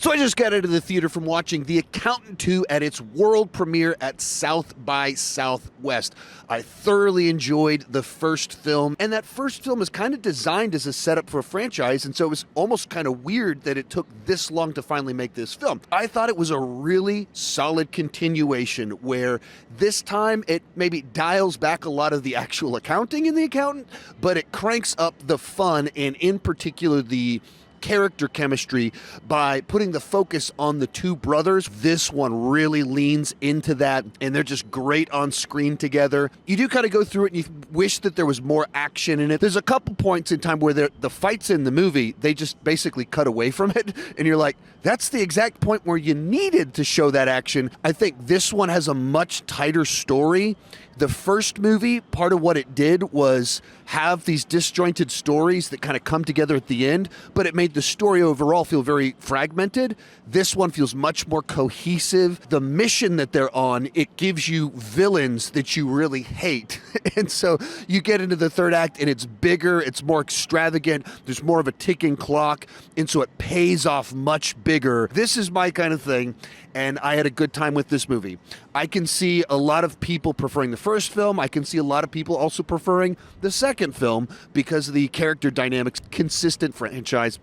So I just got out of the theater from watching The Accountant 2 at its world premiere at South by Southwest. I thoroughly enjoyed the first film, and that first film is kind of designed as a setup for a franchise, and so it was almost kind of weird that it took this long to finally make this film. I thought it was a really solid continuation where this time it maybe dials back a lot of the actual accounting in The Accountant, but it cranks up the fun and in particular the character chemistry by putting the focus on the two brothers. This one really leans into that, and they're just great on screen together. You do kind of go through it and you wish that there was more action in it. There's a couple points in time where the fights in the movie, they just basically cut away from it, and you're like, that's the exact point where you needed to show that action. I think this one has a much tighter story. The first movie, part of what it did was have these disjointed stories that kind of come together at the end, but it made the story overall feel very fragmented. This one feels much more cohesive. The mission that they're on, it gives you villains that you really hate. And so you get into the third act and it's bigger, it's more extravagant, there's more of a ticking clock, and so it pays off much bigger. This is my kind of thing, and I had a good time with this movie. I can see a lot of people preferring the first film. I can see a lot of people also preferring the second film because of the character dynamics, consistent franchise.